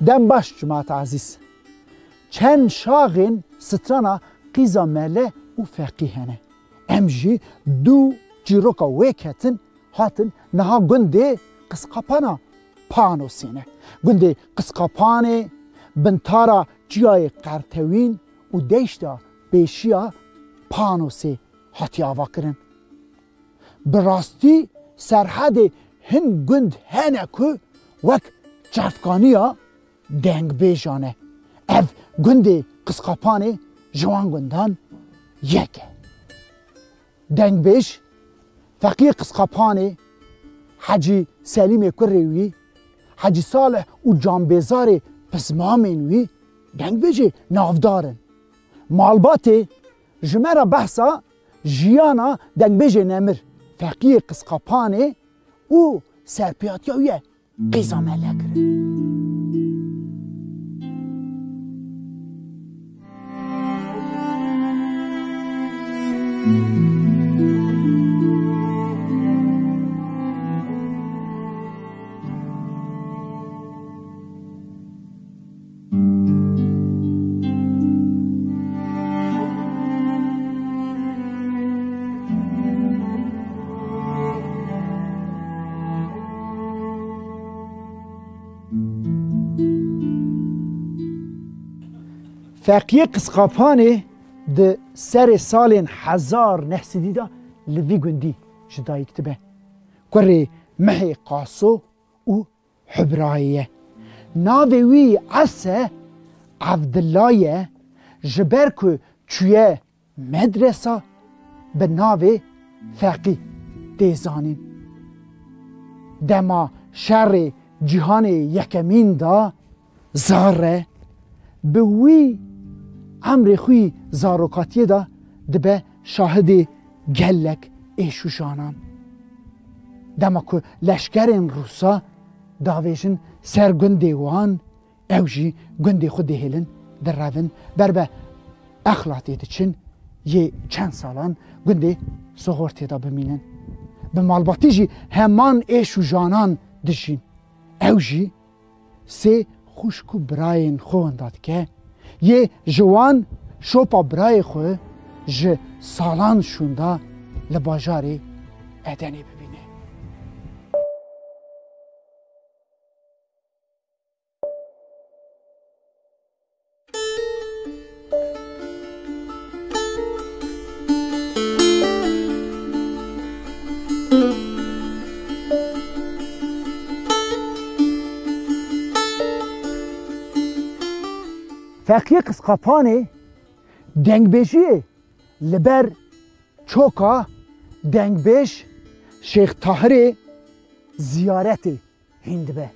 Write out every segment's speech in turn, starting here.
دم باش جماعت عزیز چند شاغین سترانا قیزا مله و فقیهنه امجی دو جیروکا ویکتن هاتن نها گنده قسقاپانا پانوسینه گنده قسقاپانه بنتارا جیای قرتوین و دیشتا بیشیا پانوسی هاتی آوا کرن براستی سرحد هن گند هنه که وک جفگانیا دنگ بیجانه اف گنده قسقاپانه جوان گندان یکه دنگ بیش فقیه قسقاپانه حجی سلیم کروی حجی صالح و جانبیزار پسمامینوی دنگ بیجی نافدارن مالباتی جمعه بحثا جیانا دنگ بیجی نمر فقیه قسقاپانه و سرپیاتیویه قیزا مله کرن فقیه قسقاپانه ده سر سال 1900 دا لوی گندی جدایی کتبه کره مه قاسو و حبرایه ناوی عسه عبدالله جبر که چویه مدرسه به ناو فقیه دیزانین دما شر جهان یکمین دا زاره به وی امر خوی زاروکاتیه دا دبه شاهد گلک ایشوشانان دما که لشکرین روسا داویشن سر گنده وان اوجی گنده خود هلن در روین بربه اخلاطی دچن یه چند سالان گنده سغورتی دا بمینن به مالباتی جی همان ایشوشانان دشین اوجی سه خوشکو براین خوان داد که یه جوان شوپا برای خو ج سالان شوندا لباجاری ادنی ببینه فقیه قسقاپانه دنگبیشیه لبر چوکا دنگبیش شیخ طاهر زیارت هندبه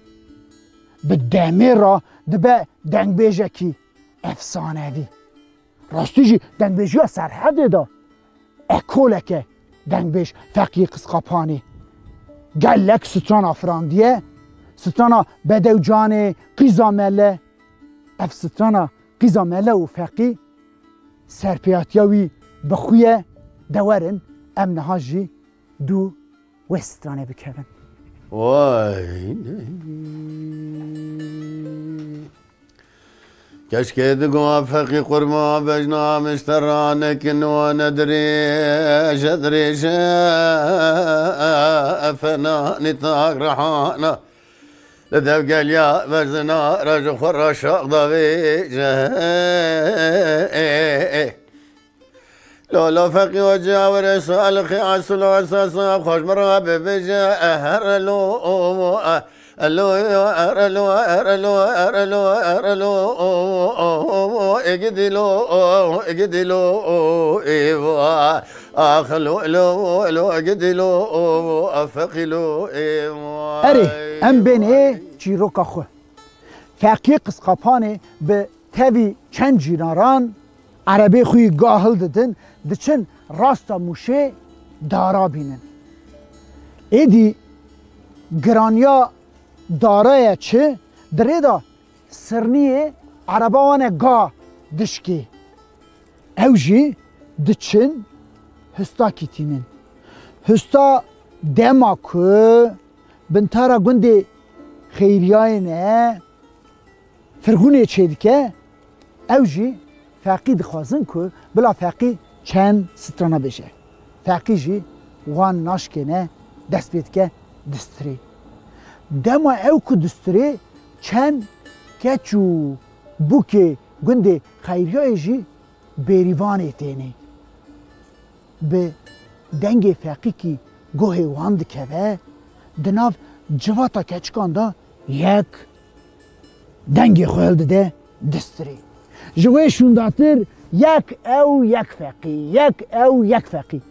به دمه را دبه دنگبیشه کی افسانوی راستی جی دنگبیشی ها سرحده دا اکولکه دنگبیش فقیه قسقاپانه گلک سترانا فراندیه سترانا بدو جانه قیزا مله اف سترانا قیزا مله و فقی سرپیاتیاوی بخویه دورن امنها جی دو وسترانه بکرن وای کشکه دگو فقی قرما بجنا مشترانه کنو ندری شدریش افنا نتاق رحانا لدو قليا وزنا رجو خرا شاق ضوي لولا فقي وجاور سالخي عسل واساسا خوش مرا ببجا هرلو الو ارلو ارلو ارلو ارلو اجدلو ايوا اخلو لو اجدلو افقلو ايوا اری ام بینه چیروکا خو فقیه قسقاپانه به تاوی چند جیناران عربی خوی گاهل ددن دچن راستا موشه دارا بینن ایدی گرانیا دارای چه دریدا سرنیه عرباوانه گا دشکی اوجی دچن هستا کتینن هستا دما که بنتارا گنده خیریای نه فرگونه چه دیگه او جی فقی دخوازن که بلا فقی چند سترانه بشه فقی جی وان ناشکنه دست بید که دستری دما او که دستری چند کچو بو که گنده خیریای جی بریوان تینه به دنگ فقی که گوه وان دکوه دناف جواتا کچکان دا یک دنگ خویل ده دستری جوه شونداتر یک او یک فقی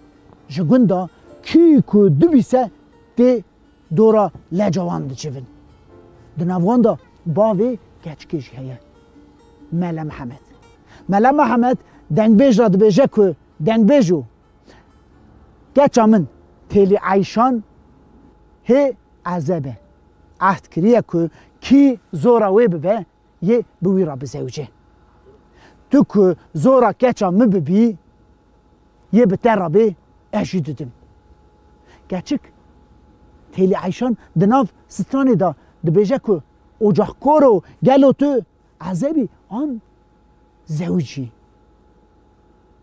جگوندا کی کو دو بیسه ده دورا لجوان ده چون دناوان دا باوی کچکش هیه ملا محمد دنگ بیج را ده بیجه که دنگ بیجو گچا من تیلی عیشان هی عذابه عهد کریه که کی زورا وی ببه یه بوی را بزوجه تو که زورا گچا می ببی یه بتر را به اشی ددم گچک تیلی عیشان دناف سترانی دا دبیجه که اوجاق کورو گلو تو عذابی آن زوجی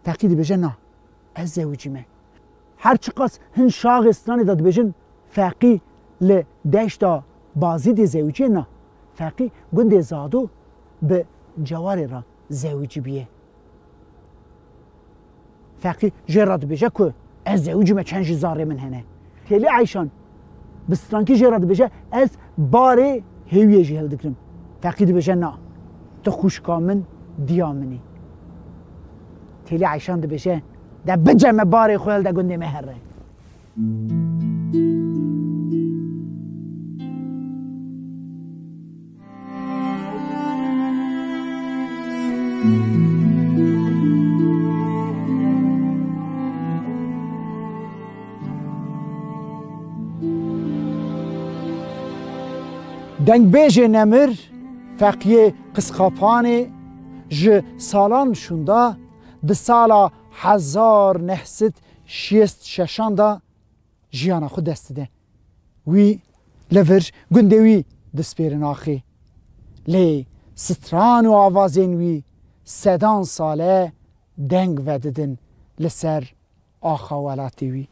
فقی دبیجه نه از زوجی مه هر چقاس هن شاغ استرانی دا دبیجن فقی لدشتا بازی دی زوجی نه فقی گنده زادو به جواری را زوجی بیه فقی جراد بیجه که از زوجی ما چند زاره من هنه تیلی عیشان بسترانکی جراد بیجه از باره هیویه جهل دکرم فقی دی بیجه نه تو خوشکا من دیامنی تیلی عیشان دی بیجه ده بجمع باره خویل ده گنده مهره دنگ بیج نمر فقیه قسقاپانه ج سالان شوندا ده سالا 1966 دا جیانا خود دست ده وی لورج گنده وی دسپیرن آخی لی ستران و آوازین وی سدان ساله دنگ وددن لسر آخوالاتی وی